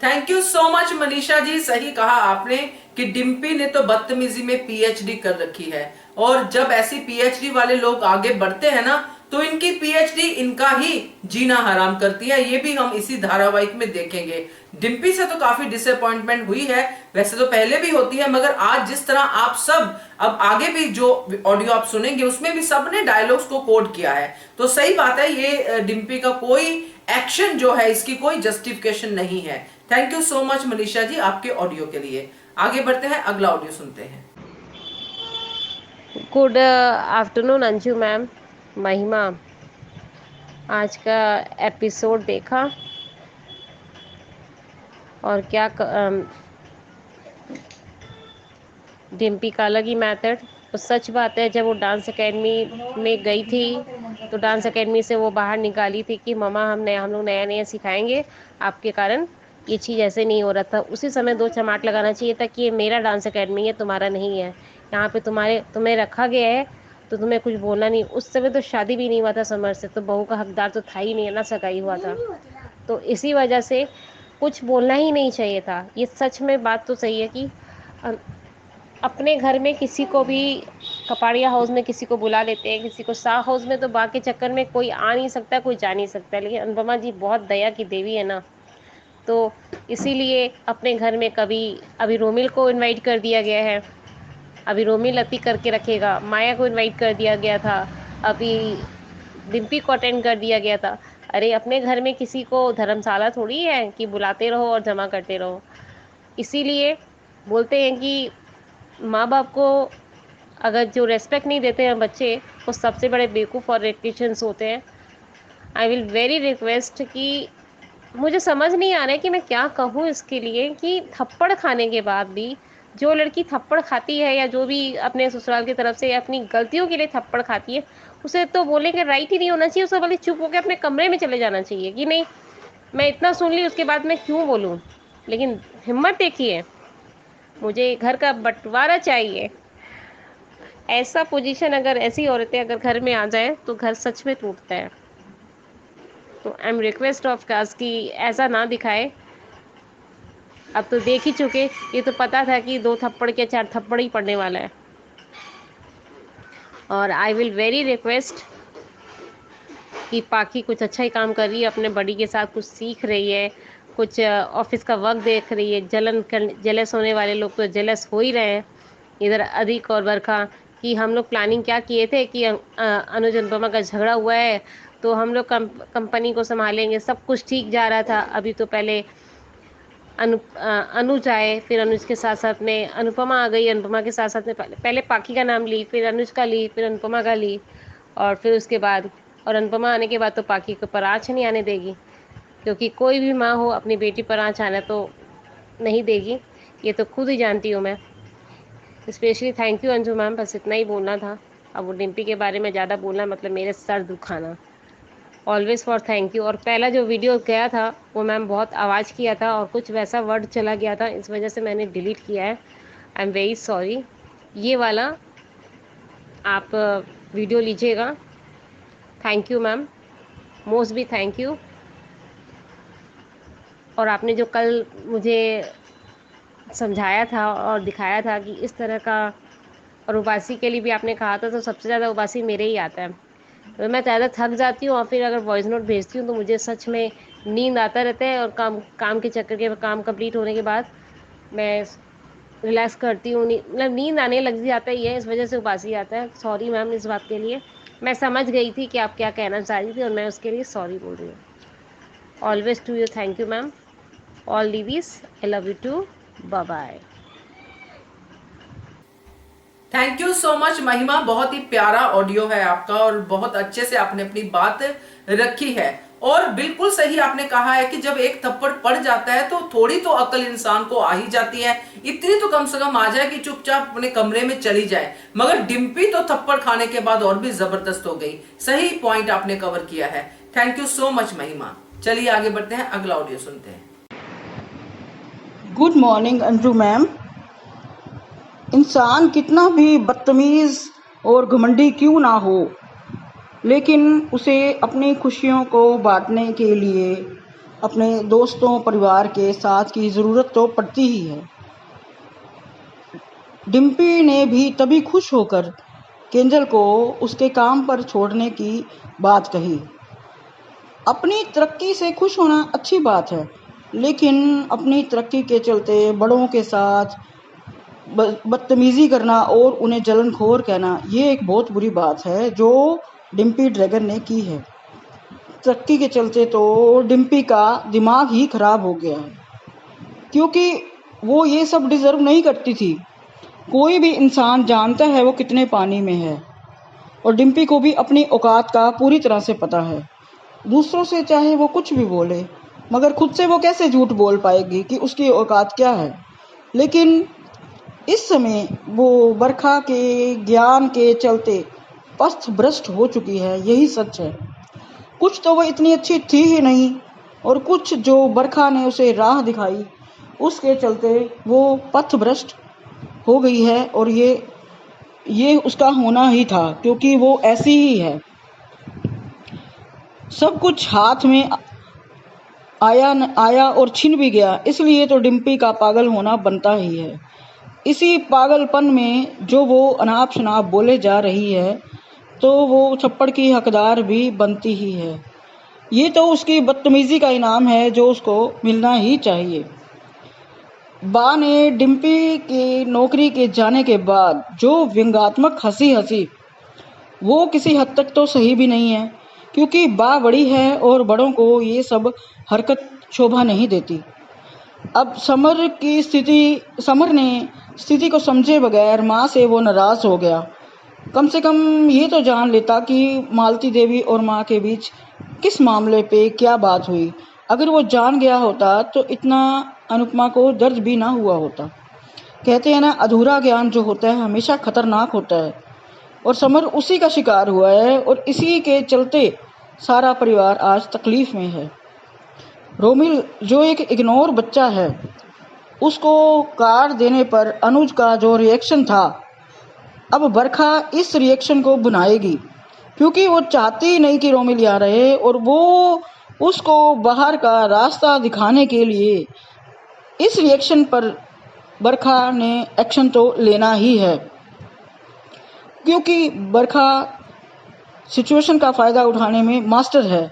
Thank you so much Manisha ji, सही कहा आपने कि डिम्पी ने तो बदतमीजी में पीएचडी कर रखी है, और जब ऐसी पीएचडी वाले लोग आगे बढ़ते हैं ना तो इनकी पीएचडी इनका ही जीना हराम करती है। ये भी हम इसी धारावाहिक में देखेंगे। डिम्पी से तो काफी डिसअपॉइंटमेंट हुई है, वैसे तो पहले भी होती है, मगर आज जिस तरह आप सब अब आगे भी जो ऑडियो आप सुनेंगे उसमें भी सबने डायलॉग्स को कोड किया है, तो सही बात है, ये डिम्पी का कोई एक्शन जो है इसकी कोई जस्टिफिकेशन नहीं है। Thank you so much Manisha ji आपके ऑडियो के लिए। आगे बढ़ते हैं, अगला ऑडियो सुनते हैं। गुड आफ्टरनून अंजू मैम, महिमा, आज का एपिसोड देखा और क्या डिम्पी का अलग ही मेथड। तो सच बात है, जब वो डांस एकेडमी में गई थी तो डांस एकेडमी से वो बाहर निकाली थी कि ममा हम लोग नया नया सिखाएंगे, आपके कारण ये चीज़ ऐसे नहीं हो रहा था। उसी समय दो चमाट लगाना चाहिए था कि ये मेरा डांस एकेडमी है, तुम्हारा नहीं है, यहाँ पे तुम्हें रखा गया है तो तुम्हें कुछ बोलना नहीं। उस समय तो शादी भी नहीं हुआ था समर से, तो बहू का हकदार तो था ही नहीं, ना सगाई हुआ था, तो इसी वजह से कुछ बोलना ही नहीं चाहिए था। ये सच में बात तो सही है कि अपने घर में किसी को भी कपाड़िया हाउस में किसी को बुला लेते हैं, किसी को शाह हाउस में, तो बाकी के चक्कर में कोई आ नहीं सकता, कोई जा नहीं सकता। लेकिन अनुपमा जी बहुत दया की देवी है ना, तो इसीलिए अपने घर में कभी अभी रोमिल को इनवाइट कर दिया गया है, अभी रोमिल अति करके रखेगा, माया को इनवाइट कर दिया गया था, अभी डिम्पी को अटेंड कर दिया गया था। अरे अपने घर में किसी को धर्मशाला थोड़ी है कि बुलाते रहो और जमा करते रहो। इसीलिए बोलते हैं कि माँ बाप को अगर जो रेस्पेक्ट नहीं देते हैं बच्चे, वो सबसे बड़े बेवकूफ़ और इलेक्ट्रिशियंस होते हैं। आई विल वेरी रिक्वेस्ट कि मुझे समझ नहीं आ रहा है कि मैं क्या कहूँ इसके लिए, कि थप्पड़ खाने के बाद भी जो लड़की थप्पड़ खाती है या जो भी अपने ससुराल की तरफ से अपनी गलतियों के लिए थप्पड़ खाती है, उसे तो बोलने का राइट ही नहीं होना चाहिए। उसे बोले चुप होकर अपने कमरे में चले जाना चाहिए कि नहीं मैं इतना सुन ली, उसके बाद मैं क्यों बोलूँ। लेकिन हिम्मत देखिए, मुझे घर का बंटवारा चाहिए। ऐसा पोजीशन अगर ऐसी औरतें अगर घर में आ जाए तो घर सच में टूटता है। तो I am request of cost कि ऐसा ना दिखाए। अब तो देख ही चुके, ये तो पता था कि 2 थप्पड़ के 4 थप्पड़ ही पड़ने वाला है। और आई विल वेरी रिक्वेस्ट कि पाखी कुछ अच्छा ही काम कर रही है, अपने बड़ी के साथ कुछ सीख रही है, कुछ ऑफिस का वर्क देख रही है। जेलस होने वाले लोग तो जेलस हो ही रहे हैं। इधर अधिक और बरखा कि हम लोग प्लानिंग क्या किए थे कि अनुज अनुपमा का झगड़ा हुआ है तो हम लोग कंपनी को संभालेंगे, सब कुछ ठीक जा रहा था। अभी तो पहले अनुज आए, फिर अनुज के साथ साथ में अनुपमा आ गई, अनुपमा के साथ साथ में पहले पाखी का नाम ली, फिर अनुज का ली, फिर अनुपमा का ली, और फिर उसके बाद और अनुपमा आने के बाद तो पाखी को पर आँच नहीं आने देगी, क्योंकि कोई भी माँ हो अपनी बेटी पर आँच आना तो नहीं देगी, ये तो खुद ही जानती हूँ मैं। Specially thank you Anju ma'am, बस इतना ही बोलना था। अब वो डिम्पी के बारे में ज़्यादा बोलना मतलब मेरे सर दुखाना। Always for thank you. और पहला जो वीडियो गया था वो मैम बहुत आवाज़ किया था और कुछ वैसा वर्ड चला गया था, इस वजह से मैंने डिलीट किया है। I am very sorry. ये वाला आप वीडियो लीजिएगा। थैंक यू मैम, मोस्ट भी थैंक यू। और आपने जो कल मुझे समझाया था और दिखाया था कि इस तरह का, और उबासी के लिए भी आपने कहा था, तो सबसे ज़्यादा उबासी मेरे ही आता है। तो मैं ज़्यादा थक जाती हूँ और फिर अगर वॉइस नोट भेजती हूँ तो मुझे सच में नींद आता रहता है, और काम के चक्कर के काम कंप्लीट होने के बाद मैं रिलैक्स करती हूँ, मतलब नींद आने लग जाता ही है, इस वजह से उबासी आता है। सॉरी मैम इस बात के लिए। मैं समझ गई थी कि आप क्या कहना चाह रही थी और मैं उसके लिए सॉरी बोल रही हूँ। Always to you, thank you ma'am. All ladies I love you too, bye bye. Thank you so much Mahima, बहुत ही प्यारा ऑडियो है आपका और बहुत अच्छे से आपने अपनी बात रखी है। और बिल्कुल सही आपने कहा है कि जब एक थप्पड़ पड़ जाता है तो थोड़ी तो अकल इंसान को आ ही जाती है, इतनी तो कम से कम आ जाए कि चुपचाप अपने कमरे में चली जाए। मगर डिम्पी तो थप्पड़ खाने के बाद और भी जबरदस्त हो गई। सही पॉइंट आपने कवर किया है। थैंक यू सो मच महिमा। चलिए आगे बढ़ते हैं, अगला ऑडियो सुनते हैं। Good morning Anju ma'am. इंसान कितना भी बदतमीज़ और घमंडी क्यों ना हो, लेकिन उसे अपनी खुशियों को बांटने के लिए अपने दोस्तों परिवार के साथ की ज़रूरत तो पड़ती ही है। डिम्पी ने भी तभी खुश होकर केंजल को उसके काम पर छोड़ने की बात कही। अपनी तरक्की से खुश होना अच्छी बात है, लेकिन अपनी तरक्की के चलते बड़ों के साथ बदतमीज़ी करना और उन्हें जलनखोर कहना, ये एक बहुत बुरी बात है जो डिम्पी ड्रैगन ने की है। तरक्की के चलते तो डिम्पी का दिमाग ही खराब हो गया है, क्योंकि वो ये सब डिज़र्व नहीं करती थी। कोई भी इंसान जानता है वो कितने पानी में है, और डिम्पी को भी अपनी औकात का पूरी तरह से पता है। दूसरों से चाहे वो कुछ भी बोले, मगर खुद से वो कैसे झूठ बोल पाएगी कि उसकी औकात क्या है। लेकिन इस समय वो बरखा के ज्ञान के चलते पथ भ्रष्ट हो चुकी है, यही सच है। कुछ तो वो इतनी अच्छी थी ही नहीं, और कुछ जो बरखा ने उसे राह दिखाई उसके चलते वो पथ भ्रष्ट हो गई है, और ये उसका होना ही था, क्योंकि वो ऐसी ही है। सब कुछ हाथ में आया और छिन भी गया, इसलिए तो डिम्पी का पागल होना बनता ही है। इसी पागलपन में जो वो अनाप शनाप बोले जा रही है, तो वो थप्पड़ की हकदार भी बनती ही है। ये तो उसकी बदतमीजी का इनाम है जो उसको मिलना ही चाहिए। बा ने डिम्पी की नौकरी के जाने के बाद जो व्यंग्यात्मक हंसी वो किसी हद तक तो सही भी नहीं है, क्योंकि बा बड़ी है और बड़ों को ये सब हरकत शोभा नहीं देती। अब समर ने स्थिति को समझे बगैर माँ से वो नाराज़ हो गया। कम से कम ये तो जान लेता कि मालती देवी और माँ के बीच किस मामले पे क्या बात हुई। अगर वो जान गया होता तो इतना अनुपमा को दर्द भी ना हुआ होता। कहते हैं ना, अधूरा ज्ञान जो होता है हमेशा खतरनाक होता है, और समर उसी का शिकार हुआ है, और इसी के चलते सारा परिवार आज तकलीफ में है। रोमिल जो एक इग्नोर बच्चा है, उसको कार देने पर अनुज का जो रिएक्शन था, अब बरखा इस रिएक्शन को बनाएगी, क्योंकि वो चाहती नहीं कि रोमिल यहाँ रहे, और वो उसको बाहर का रास्ता दिखाने के लिए इस रिएक्शन पर बरखा ने एक्शन तो लेना ही है, क्योंकि बरखा सिचुएशन का फ़ायदा उठाने में मास्टर है।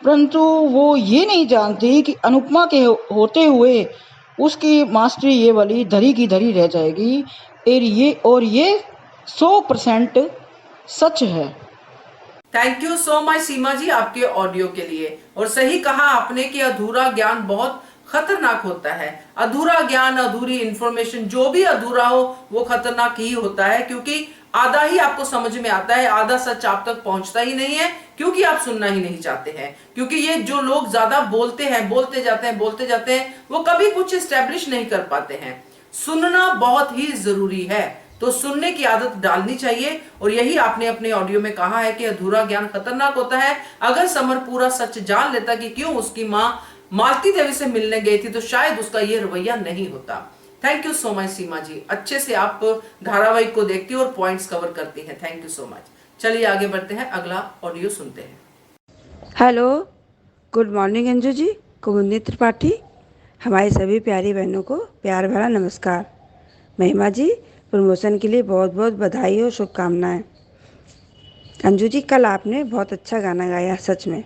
परंतु वो ये नहीं जानती कि अनुपमा के होते हुए उसकी मास्टरी ये वाली धरी की धरी रह जाएगी, और ये 100% सच है। थैंक यू सो मच सीमा जी आपके ऑडियो के लिए। और सही कहा आपने कि अधूरा ज्ञान बहुत खतरनाक होता है। अधूरा ज्ञान, अधूरी इंफॉर्मेशन, जो भी अधूरा हो वो खतरनाक ही होता है, क्योंकि आधा ही आपको समझ में आता है, आधा सच आप तक पहुंचता ही नहीं है, क्योंकि आप सुनना ही नहीं चाहते हैं। क्योंकि ये जो लोग ज्यादा बोलते हैं, बोलते जाते हैं, वो कभी कुछ स्टैब्लिश नहीं कर पाते हैं। सुनना बहुत ही जरूरी है, तो सुनने की आदत डालनी चाहिए। और यही आपने अपने ऑडियो में कहा है कि अधूरा ज्ञान खतरनाक होता है। अगर समर पूरा सच जान लेता कि क्यों उसकी माँ मालती देवी से मिलने गई थी, तो शायद उसका ये रवैया नहीं होता। थैंक यू सो मच सीमा जी, अच्छे से आप धारावाहिक को देखती और पॉइंट्स कवर करती हैं। Thank you so much. चलिए आगे बढ़ते हैं, अगला ऑडियो सुनते हैं। Hello, good morning Anju ji, कुमुदनी त्रिपाठी। हमारी सभी प्यारी बहनों को प्यार भरा नमस्कार। महिमा जी, प्रमोशन के लिए बहुत बहुत बधाई और शुभकामनाएं। अंजू जी, कल आपने बहुत अच्छा गाना गाया, सच में।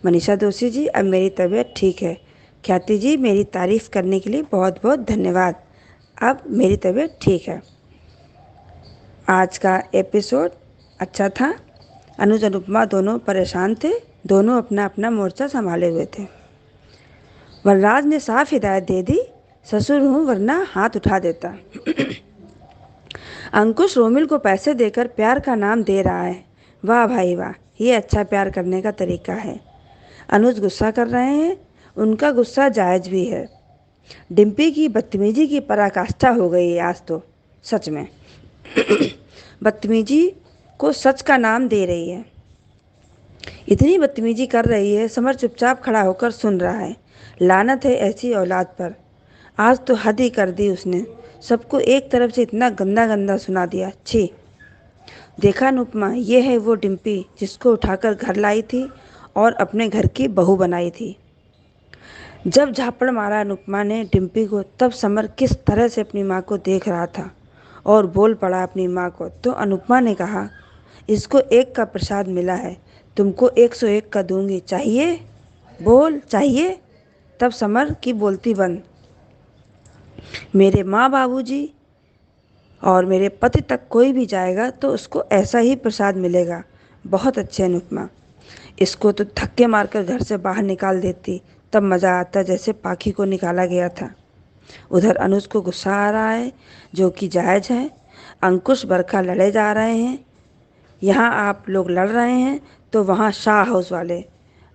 मनीषा दोषी जी, अब मेरी तबीयत ठीक है। ख्याति जी, मेरी तारीफ़ करने के लिए बहुत बहुत धन्यवाद, अब मेरी तबीयत ठीक है। आज का एपिसोड अच्छा था। अनुज अनुपमा दोनों परेशान थे, दोनों अपना अपना मोर्चा संभाले हुए थे। वरराज ने साफ हिदायत दे दी, ससुर हूँ वरना हाथ उठा देता। अंकुश रोमिल को पैसे देकर प्यार का नाम दे रहा है। वाह भाई वाह, ये अच्छा प्यार करने का तरीका है। अनुज गुस्सा कर रहे हैं, उनका गुस्सा जायज़ भी है। डिम्पी की बदतमीजी की पराकाष्ठा हो गई है आज तो, सच में। बदतमीजी को सच का नाम दे रही है। इतनी बदतमीजी कर रही है, समर चुपचाप खड़ा होकर सुन रहा है। लानत है ऐसी औलाद पर। आज तो हद ही कर दी उसने, सबको एक तरफ से इतना गंदा गंदा सुना दिया। छी। देखा अनुपमा, ये है वो डिम्पी जिसको उठाकर घर लाई थी और अपने घर की बहू बनाई थी। जब झापड़ मारा अनुपमा ने डिम्पी को, तब समर किस तरह से अपनी माँ को देख रहा था और बोल पड़ा अपनी माँ को। तो अनुपमा ने कहा, इसको 1 का प्रसाद मिला है, तुमको 101 का दूंगी, चाहिए? बोल, चाहिए? तब समर की बोलती बंद। मेरे माँ बाबूजी और मेरे पति तक कोई भी जाएगा तो उसको ऐसा ही प्रसाद मिलेगा। बहुत अच्छे अनुपमा, इसको तो धक्के मारकर घर से बाहर निकाल देती, तब मज़ा आता जैसे पाखी को निकाला गया था। उधर अनुज को गुस्सा आ रहा है, जो कि जायज़ है। अंकुश बरखा लड़े जा रहे हैं, यहाँ आप लोग लड़ रहे हैं तो वहाँ शाह हाउस वाले,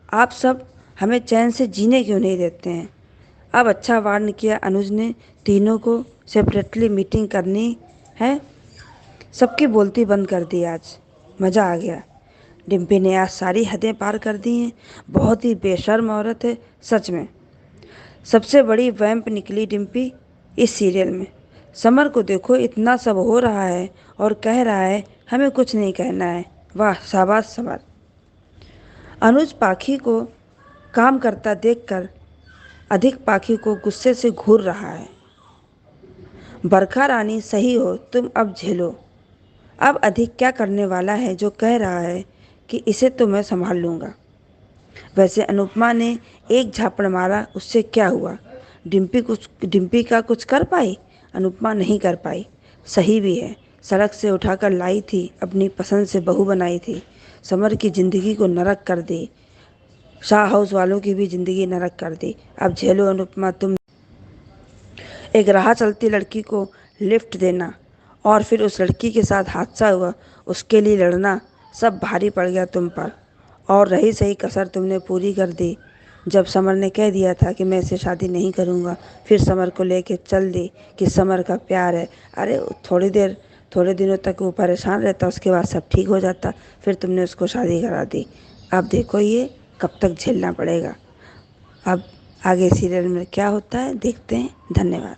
आप सब हमें चैन से जीने क्यों नहीं देते हैं? अब अच्छा वार्न किया अनुज ने, तीनों को सेपरेटली मीटिंग करनी है। सबकी बोलती बंद कर दी। आज मज़ा आ गया। डिम्पी ने आज सारी हदें पार कर दी हैं। बहुत ही बेशर्म औरत है सच में। सबसे बड़ी वैम्प निकली डिम्पी इस सीरियल में। समर को देखो, इतना सब हो रहा है और कह रहा है हमें कुछ नहीं कहना है। वाह, शाबाश समर। अनुज पाखी को काम करता देखकर अधिक पाखी को गुस्से से घूर रहा है। बरखा रानी सही हो, तुम अब झेलो। अब अधिक क्या करने वाला है जो कह रहा है कि इसे तो मैं संभाल लूँगा। वैसे अनुपमा ने एक झापड़ मारा, उससे क्या हुआ? डिम्पी का कुछ कर पाई? अनुपमा नहीं कर पाई। सही भी है, सड़क से उठाकर लाई थी, अपनी पसंद से बहू बनाई थी। समर की ज़िंदगी को नरक कर दी, शाह हाउस वालों की भी ज़िंदगी नरक कर दी। अब झेलो अनुपमा तुम। एक राह चलती लड़की को लिफ्ट देना और फिर उस लड़की के साथ हादसा हुआ, उसके लिए लड़ना, सब भारी पड़ गया तुम पर। और रही सही कसर तुमने पूरी कर दी। जब समर ने कह दिया था कि मैं इससे शादी नहीं करूँगा, फिर समर को लेके चल दी कि समर का प्यार है। अरे थोड़े दिनों तक वो परेशान रहता, उसके बाद सब ठीक हो जाता, फिर तुमने उसको शादी करा दी। अब देखो ये कब तक झेलना पड़ेगा। अब आगे सीरियल में क्या होता है देखते हैं। धन्यवाद।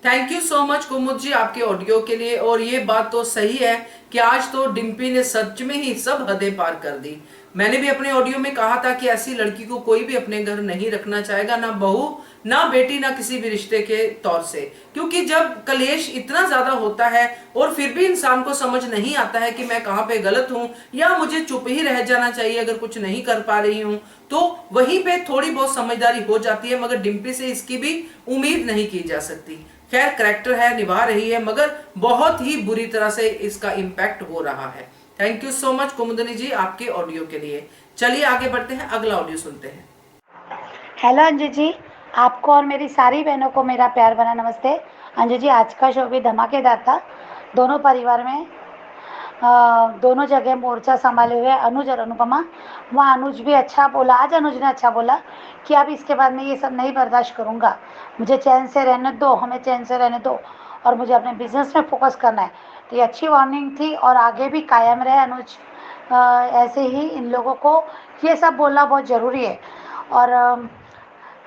थैंक यू सो मच कुमुद जी आपके ऑडियो के लिए। और ये बात तो सही है कि आज तो डिम्पी ने सच में ही सब हदें पार कर दी। मैंने भी अपने ऑडियो में कहा था कि ऐसी लड़की को कोई भी अपने घर नहीं रखना चाहेगा, ना बहू, ना बेटी, ना किसी भी रिश्ते के तौर से। क्योंकि जब कलेश इतना ज्यादा होता है और फिर भी इंसान को समझ नहीं आता है कि मैं कहाँ पे गलत हूँ या मुझे चुप ही रह जाना चाहिए अगर कुछ नहीं कर पा रही हूँ, तो वहीं पे थोड़ी बहुत समझदारी हो जाती है। मगर डिम्पी से इसकी भी उम्मीद नहीं की जा सकती। खैर, करैक्टर है, निभा रही है, मगर बहुत ही बुरी तरह से इसका इम्पैक्ट हो रहा है। थैंक यू सो मच कुमुदनी जी आपके ऑडियो के लिए। चलिए आगे बढ़ते हैं, अगला ऑडियो सुनते हैं। हेलो अंजू जी, आपको और मेरी सारी बहनों को मेरा प्यार भरा नमस्ते। अंजू जी, आज का शो भी धमाकेदार था। दोनों परिवार में दोनों जगह मोर्चा संभाले हुए अनुज और अनुपमा। वहाँ अनुज भी अच्छा बोला, आज अनुज ने अच्छा बोला कि अब इसके बाद मैं ये सब नहीं बर्दाश्त करूँगा, मुझे चैन से रहने दो, हमें चैन से रहने दो और मुझे अपने बिजनेस में फोकस करना है। तो ये अच्छी वार्निंग थी और आगे भी कायम रहे अनुज। ऐसे ही इन लोगों को ये सब बोलना बहुत ज़रूरी है। और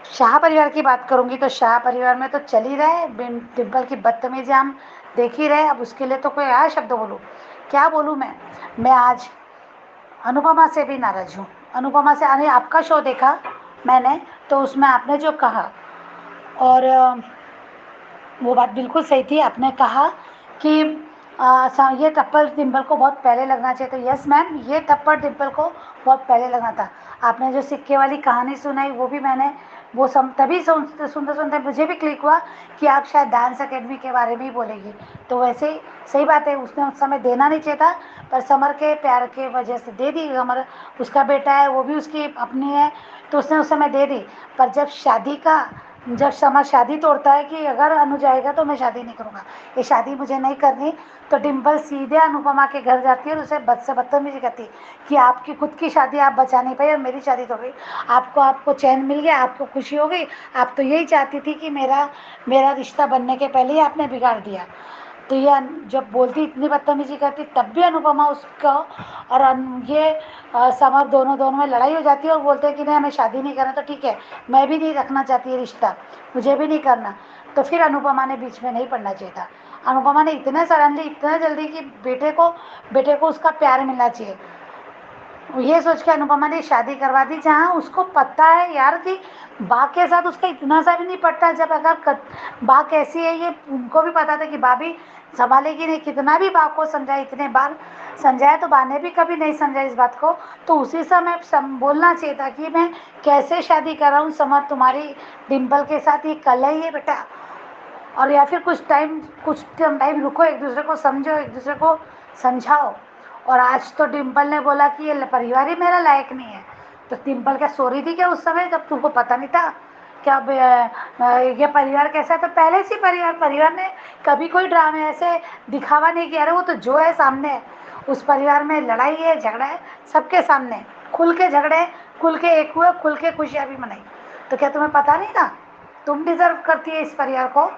शाह परिवार की बात करूंगी तो शाह परिवार में तो चल ही रहा है, डिम्पल की बदतमीजी हम देख ही रहे। अब उसके लिए तो कोई आया शब्द बोलूँ, क्या बोलूँ मैं आज अनुपमा से भी नाराज हूँ। अनुपमा से, अरे आपका शो देखा मैंने, तो उसमें आपने जो कहा और वो बात बिल्कुल सही थी। आपने कहा कि ये थप्पड़ डिम्पल को बहुत पहले लगना चाहिए। तो यस मैम, ये थप्पड़ डिम्पल को बहुत पहले लगना था। आपने जो सिक्के वाली कहानी सुनाई वो भी मैंने वो तभी सुनते सुनते मुझे भी क्लिक हुआ कि आप शायद डांस अकेडमी के बारे में ही बोलेगी। तो वैसे ही सही बात है, उसने उस समय देना नहीं चाहिए था, पर समर के प्यार के वजह से दे दी। समर उसका बेटा है, वो भी उसकी अपनी है, तो उसने उस समय दे दी। पर जब समर शादी तोड़ता है कि अगर अनुज आएगा तो मैं शादी नहीं करूँगा, ये शादी मुझे नहीं करनी, तो डिम्पल सीधे अनुपमा के घर जाती है और उसे बदतमीजी करती है कि आपकी खुद की शादी आप बचा नहीं पाई और मेरी शादी तोड़ गई। आपको चैन मिल गया, आपको खुशी हो गई, आप तो यही चाहती थी कि मेरा रिश्ता बनने के पहले ही आपने बिगाड़ दिया। तो ये जब बोलती, इतनी बदतमीजी करती, तब भी अनुपमा उसका और समर दोनों में लड़ाई हो जाती है और बोलते हैं कि नहीं हमें शादी नहीं करना। तो ठीक है, मैं भी नहीं रखना चाहती है रिश्ता, मुझे भी नहीं करना। तो फिर अनुपमा ने बीच में नहीं पड़ना चाहिए था। अनुपमा ने इतना सडनली, इतना जल्दी कि बेटे को उसका प्यार मिलना चाहिए। ये सोच के अनुपमा ने शादी करवा दी, जहाँ उसको पता है यार कि बा के साथ उसका इतना सा भी नहीं पड़ता। जब अगर बा कैसी है ये उनको भी पता था कि बा भी संभालेगी नहीं, कितना भी बा को समझाया, इतने बार समझाया तो बा ने भी कभी नहीं समझा इस बात को। तो उसी समय बोलना चाहिए था कि मैं कैसे शादी कर रहा हूँ समर तुम्हारी डिम्पल के साथ, ये कल ही है बेटा, और या फिर कुछ टाइम रुको, एक दूसरे को समझो, एक दूसरे को समझाओ। और आज तो डिम्पल ने बोला कि ये परिवार ही मेरा लायक नहीं है। तो डिम्पल क्या सो रही थी क्या उस समय, जब तुमको पता नहीं था क्या ये परिवार कैसा है? तो पहले से परिवार ने कभी कोई ड्रामे ऐसे दिखावा नहीं किया। अरे वो तो जो है सामने है, उस परिवार में लड़ाई है, झगड़ा है, सबके सामने खुल के झगड़े, खुल के एक हुए, खुल के खुशियाँ भी मनाई। तो क्या तुम्हें पता नहीं था? तुम डिजर्व करती है इस परिवार को।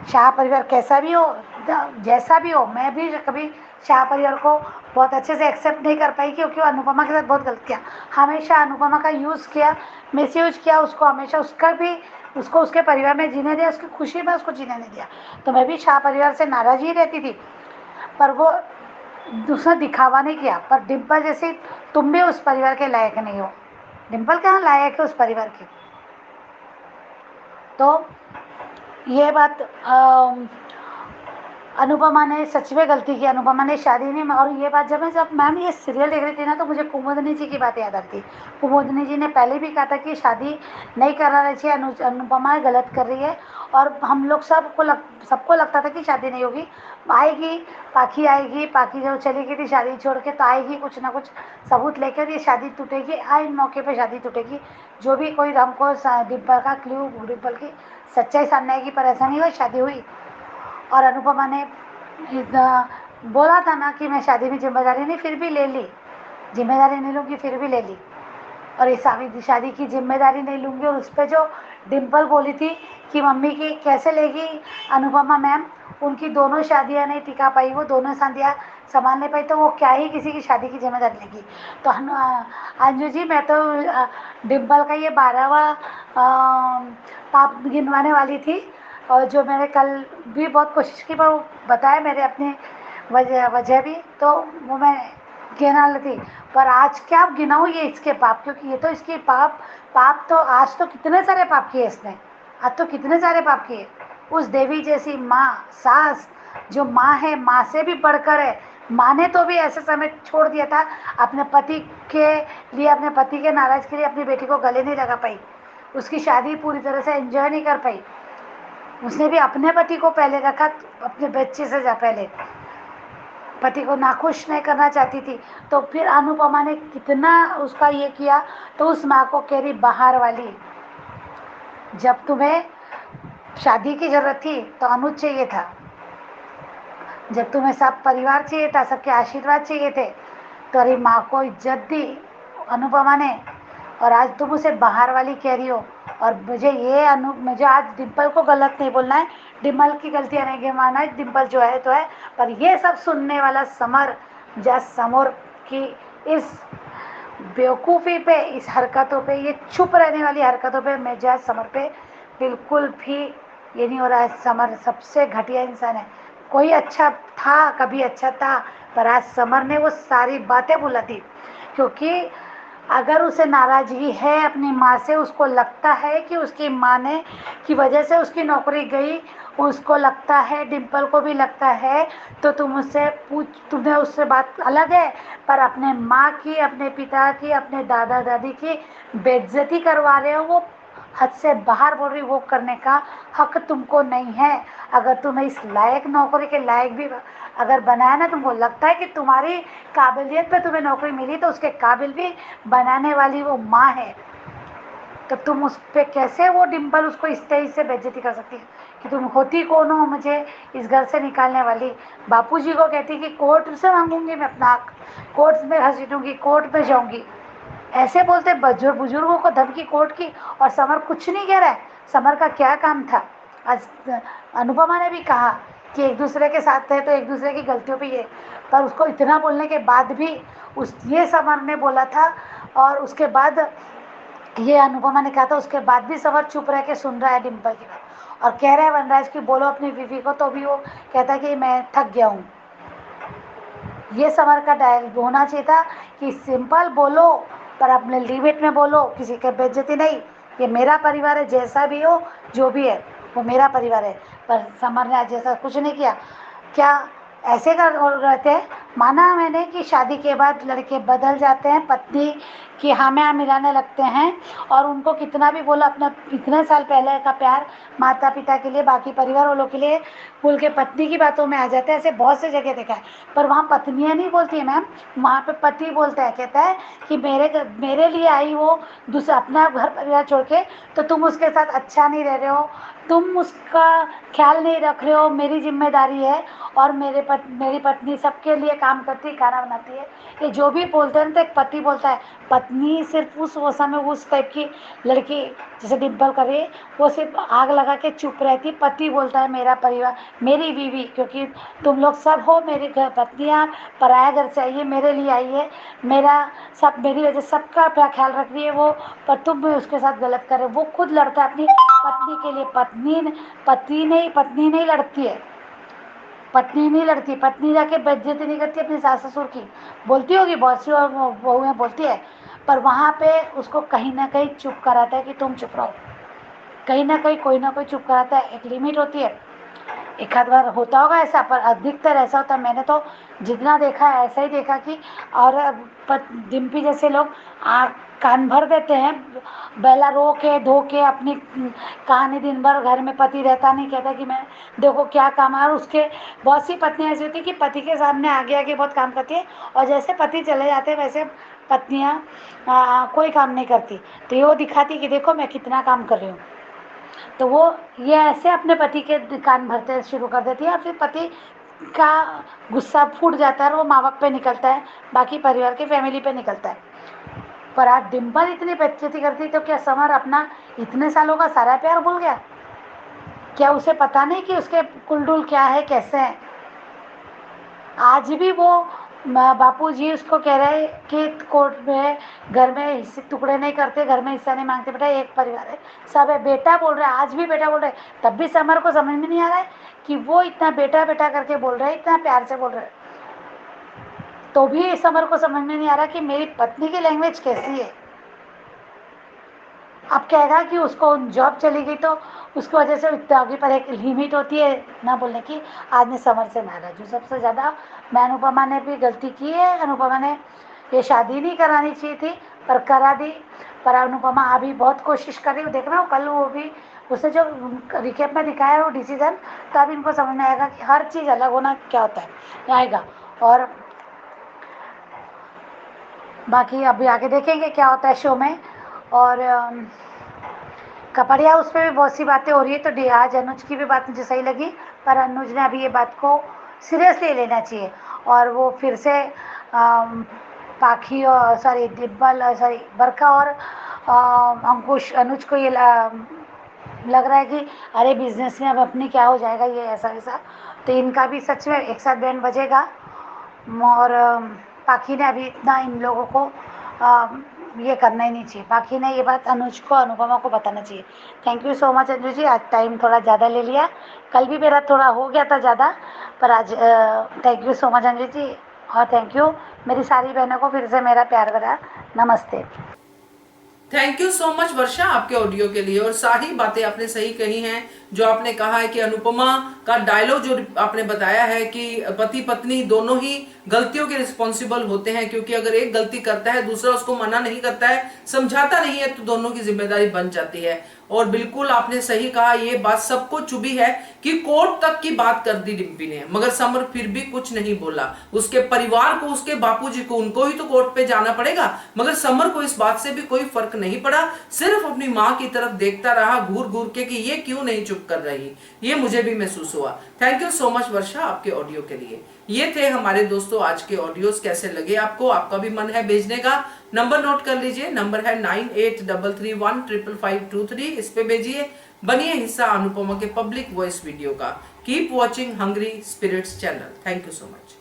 शाह परिवार कैसा भी हो, जैसा भी हो, मैं भी कभी शाह परिवार को बहुत अच्छे से एक्सेप्ट नहीं कर पाई, क्योंकि वो अनुपमा के साथ बहुत गलत किया। हमेशा अनुपमा का यूज़ किया, मिसयूज किया उसको, हमेशा उसका भी उसको उसके परिवार में जीने दिया, उसकी खुशी में उसको जीने नहीं दिया। तो मैं भी शाह परिवार से नाराज ही रहती थी, पर वो दूसरा दिखावा नहीं किया। पर डिम्पल जैसी तुम भी उस परिवार के लायक नहीं हो। डिम्पल कहाँ लायक है उस परिवार की? तो ये बात अनुपमा ने सच में गलती की। अनुपमा ने शादी नहीं, और ये बात जब मैम ये सीरियल देख रही थी ना, तो मुझे कुमुदनी जी की बात याद आती। कुमुदनी जी ने पहले भी कहा था कि शादी नहीं करना चाहिए, अनुपमा गलत कर रही है। और हम लोग सबको लगता था कि शादी नहीं होगी, आएगी पाखी जब चली गई थी शादी छोड़ के, तो आएगी कुछ ना कुछ सबूत लेकर, ये शादी टूटेगी, आए मौके पे शादी टूटेगी। जो भी कोई हमको डिम्पल का क्लू, डिम्पल की सच्चाई सामने आएगी, पर ऐसा नहीं हुआ, शादी हुई। और अनुपमा ने बोला था ना कि मैं शादी में जिम्मेदारी नहीं, फिर भी ले ली, जिम्मेदारी नहीं लूँगी, फिर भी ले ली। और इस शादी की जिम्मेदारी नहीं लूँगी। और उस पर जो डिम्पल बोली थी कि मम्मी की कैसे लेगी अनुपमा मैम, उनकी दोनों शादियाँ नहीं टिका पाई, वो दोनों शादियाँ संभाल नहीं पाई, तो वो क्या ही किसी की शादी की जिम्मेदारी लेगी। तो अंजू जी, मैं तो डिम्पल का ये 12वां पाप गिनवाने वाली थी, और जो मैंने कल भी बहुत कोशिश की, पर वो बताया मेरे अपने वजह भी, तो वो मैं गिना लेती। पर आज क्या गिनाऊँ ये इसके पाप, क्योंकि ये तो इसके पाप तो आज तो कितने सारे पाप किए इसने, आज तो कितने सारे पाप किए। उस देवी जैसी माँ, सास, जो माँ है, माँ से भी बढ़कर है। माँ ने तो भी ऐसे समय छोड़ दिया था, अपने पति के लिए, अपने पति के नाराज के लिए अपनी बेटी को गले नहीं लगा पाई, उसकी शादी पूरी तरह से एंजॉय नहीं कर पाई। उसने भी अपने पति को पहले रखा, अपने बच्चे से पहले पति को नाखुश नहीं करना चाहती थी। तो फिर अनुपमा ने कितना उसका ये किया। तो उस माँ को कह रही, बाहर वाली, जब तुम्हें शादी की जरूरत थी तो अनुज चाहिए था, जब तुम्हें सब परिवार चाहिए था, सबके आशीर्वाद चाहिए थे, तो अरे माँ को इज्जत दी अनुपमा ने, और आज तुम उसे बाहर वाली कह रही हो। और मुझे आज डिम्पल को गलत नहीं बोलना है, डिम्पल की गलतियाँ नहीं गिनवाना है, डिम्पल जो है तो है, पर ये सब सुनने वाला समर की इस बेवकूफ़ी पे, इस हरकतों पे, ये चुप रहने वाली हरकतों पे मिजाज समर पे बिल्कुल भी ये नहीं हो रहा है। समर सबसे घटिया इंसान है। कोई अच्छा था, कभी अच्छा था, पर आज समर ने वो सारी बातें भुला दी, क्योंकि अगर उसे नाराज़गी है अपनी माँ से, उसको लगता है कि उसकी माँ ने की वजह से उसकी नौकरी गई, उसको लगता है, डिम्पल को भी लगता है, तो तुम उससे तुम्हें उससे बात अलग है, पर अपने माँ की, अपने पिता की, अपने दादा दादी की बेइज्जती करवा रहे हो, वो हद से बाहर बोल रही, वो करने का हक तुमको नहीं है। अगर तुम्हें इस लायक नौकरी के लायक भी अगर बनाया ना, तुमको लगता है कि तुम्हारी काबिलियत पे तुम्हें नौकरी मिली, तो उसके काबिल भी बनाने वाली वो माँ है। तो तुम उस पर कैसे, वो डिम्पल उसको इस तरह से बेइज्जती कर सकती है कि तुम होती कौन हो मुझे इस घर से निकालने वाली। बापूजी को कहती कि कोर्ट से मांगूंगी मैं अपना हक, कोर्ट में घसीटूंगी, कोर्ट में जाऊंगी, ऐसे बोलते बुजुर्गों को धमकी कोर्ट की। और समर कुछ नहीं कह रहा है, समर का क्या काम था। आज अनुपमा ने भी कहा कि एक दूसरे के साथ थे तो एक दूसरे की गलतियों पे ये, पर उसको इतना बोलने के बाद भी ये समर ने बोला था, और उसके बाद ये अनुपमा ने कहा था, उसके बाद भी समर चुप रह के सुन रहा है डिम्पल की बात, और कह रहा है वनराज की बोलो अपनी बीवी को, तो भी वो कहता है कि मैं थक गया हूँ। ये समर का डायलॉग होना चाहिए था कि सिंपल बोलो पर अपने लिमिट में बोलो, किसी की बेइज्जती नहीं। ये मेरा परिवार है, जैसा भी हो जो भी है वो मेरा परिवार है। पर समर ने आज जैसा कुछ नहीं किया। क्या ऐसे कर रहते हैं? माना मैंने कि शादी के बाद लड़के बदल जाते हैं, पत्नी की हाँ मिलाने लगते हैं, और उनको कितना भी बोला अपना इतने साल पहले का प्यार माता पिता के लिए, बाकी परिवार वालों के लिए भूल के पत्नी की बातों में आ जाते हैं। ऐसे बहुत से जगह देखा है। पर वहाँ पत्नियाँ नहीं बोलती है मैम, वहाँ पे पति बोलता है, कहता है कि मेरे लिए आई वो दूसरा अपना घर परिवार छोड़ के, तो तुम उसके साथ अच्छा नहीं रह रहे हो, तुम उसका ख्याल नहीं रख रहे हो, मेरी जिम्मेदारी है। और मेरी पत्नी सबके लिए काम करती है, खाना बनाती है। ये जो भी बोलते हैं तो एक पति बोलता है। पत्नी सिर्फ वो समय उस टाइप की लड़की जैसे डिम्पल करे, वो सिर्फ आग लगा के चुप रहती। पति बोलता है मेरा परिवार, मेरी बीवी, क्योंकि तुम लोग सब हो मेरी घर पत्नियाँ, पराया घर से आई है, मेरे लिए आई है, मेरी वजह सबका ख्याल रख रही है वो, पर तुम भी उसके साथ गलत कर रहे हो। वो खुद लड़ता है अपनी पत्नी के लिए। पत्नी नहीं लड़ती है, पत्नी जाके बेइज्जती नहीं करती अपनी सास ससुर की, बोलती होगी बहुत सी और बहुएं बोलती है, पर वहाँ पे उसको कहीं ना कहीं चुप कराता है कि तुम चुप रहो। कहीं ना कहीं कोई ना कोई चुप कराता है। एक लिमिट होती है। एक आध बार होता होगा ऐसा, पर अधिकतर ऐसा होता है। मैंने तो जितना देखा है ऐसा ही देखा कि, और डिम्पी जैसे लोग कान भर देते हैं, बेला रो के धो के अपनी कहानी दिन भर, घर में पति रहता नहीं, कहता कि मैं देखो क्या काम है। और उसके बहुत सी पत्नियाँ ऐसी होती है कि पति के सामने आगे आगे बहुत काम करती है, और जैसे पति चले जाते हैं वैसे पत्नियाँ कोई काम नहीं करती। तो ये वो दिखाती कि देखो मैं कितना काम कर रही हूँ। तो वो ये ऐसे अपने पति के कान भरते शुरू कर देती है, और फिर पति का गुस्सा फूट जाता है और वो माँ बाप पे निकलता है, बाकी परिवार के फैमिली पे निकलता है। पर आज डिम्पल इतनी बेइज्जती करती, तो क्या समर अपना इतने सालों का सारा प्यार भूल गया? क्या उसे पता नहीं कि उसके कुलडुल क्या है, कैसे है? आज भी वो बापूजी उसको कह रहे हैं कि कोर्ट में घर में हिस्से टुकड़े नहीं करते, घर में हिस्सा नहीं मांगते, बेटा एक परिवार है, सब है, बेटा बोल रहे हैं। आज भी बेटा बोल रहे हैं। तब भी समर को समझ में नहीं आ रहा है कि वो इतना बेटा बेटा करके बोल रहे हैं, इतना प्यार से बोल रहे हैं, तो भी समर को समझ में नहीं आ रहा कि मेरी पत्नी की लैंग्वेज कैसी है। अब कहेगा कि उसको जॉब चली गई तो उसकी वजह से इतना होगी, पर एक लिमिट होती है ना बोलने की। आज मैं समर से नाराज हूँ सबसे ज़्यादा। मैं अनुपमा ने भी गलती की है। अनुपमा ने ये शादी नहीं करानी चाहिए थी, पर करा दी। पर अनुपमा अभी बहुत कोशिश कर रही हूँ, देख रहा हूँ। कल वो भी उसने जो रिकेप में दिखाया वो डिसीजन, तब इनको समझ में आएगा कि हर चीज़ अलग होना क्या होता है, आएगा। और बाकी अभी आगे देखेंगे क्या होता है शो में। और कपड़िया उस पर भी बहुत सी बातें हो रही है। तो आज अनुज की भी बात मुझे सही लगी, पर अनुज ने अभी ये बात को सीरियसली लेना चाहिए। और वो फिर से पाखी और बरखा और अंकुश अनुज को ये लग रहा है कि अरे बिजनेस में अब अपनी क्या हो जाएगा, ये ऐसा वैसा। तो इनका भी सच में एक साथ बैंड बजेगा। और पाखी ने अभी इतना इन लोगों को ये करना ही नहीं चाहिए। बाकी ने ये बात अनुज को अनुपमा को बताना चाहिए। Thank you so much Anju ji, आज टाइम थोड़ा ज़्यादा ले लिया। कल भी मेरा थोड़ा हो गया था ज़्यादा, पर आज thank you so much Anju ji. और थैंक यू मेरी सारी बहनों को फिर से मेरा प्यार भरा नमस्ते। थैंक यू सो मच वर्षा आपके ऑडियो के लिए। और सारी बातें आपने सही कही हैं। जो आपने कहा है कि अनुपमा का डायलॉग जो आपने बताया है कि पति पत्नी दोनों ही गलतियों के रिस्पॉन्सिबल होते हैं, क्योंकि अगर एक गलती करता है दूसरा उसको मना नहीं करता है, समझाता नहीं है, तो दोनों की जिम्मेदारी बन जाती है। और बिल्कुल आपने सही कहा, ये बात सबको चुभी है कि कोर्ट तक की बात कर दी डिम्पी ने, मगर समर फिर भी कुछ नहीं बोला। उसके परिवार को, उसके बापूजी को, उनको ही तो कोर्ट पे जाना पड़ेगा, मगर समर को इस बात से भी कोई फर्क नहीं पड़ा। सिर्फ अपनी माँ की तरफ देखता रहा घूर घूर के कि ये क्यों नहीं चुप कर रही। ये मुझे भी महसूस हुआ। थैंक यू सो मच वर्षा आपके ऑडियो के लिए। ये थे हमारे दोस्तों आज के ऑडियोज। कैसे लगे आपको? आपका भी मन है भेजने का? नंबर नोट कर लीजिए, नंबर है 9833155523। इस पे भेजिए। बनिए हिस्सा अनुपमा के पब्लिक वॉइस वीडियो का। Keep watching hungry spirits channel. Thank you so much.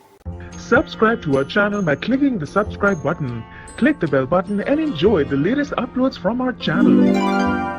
Subscribe to our channel by clicking the subscribe button. Click the bell button and enjoy the latest uploads from our channel.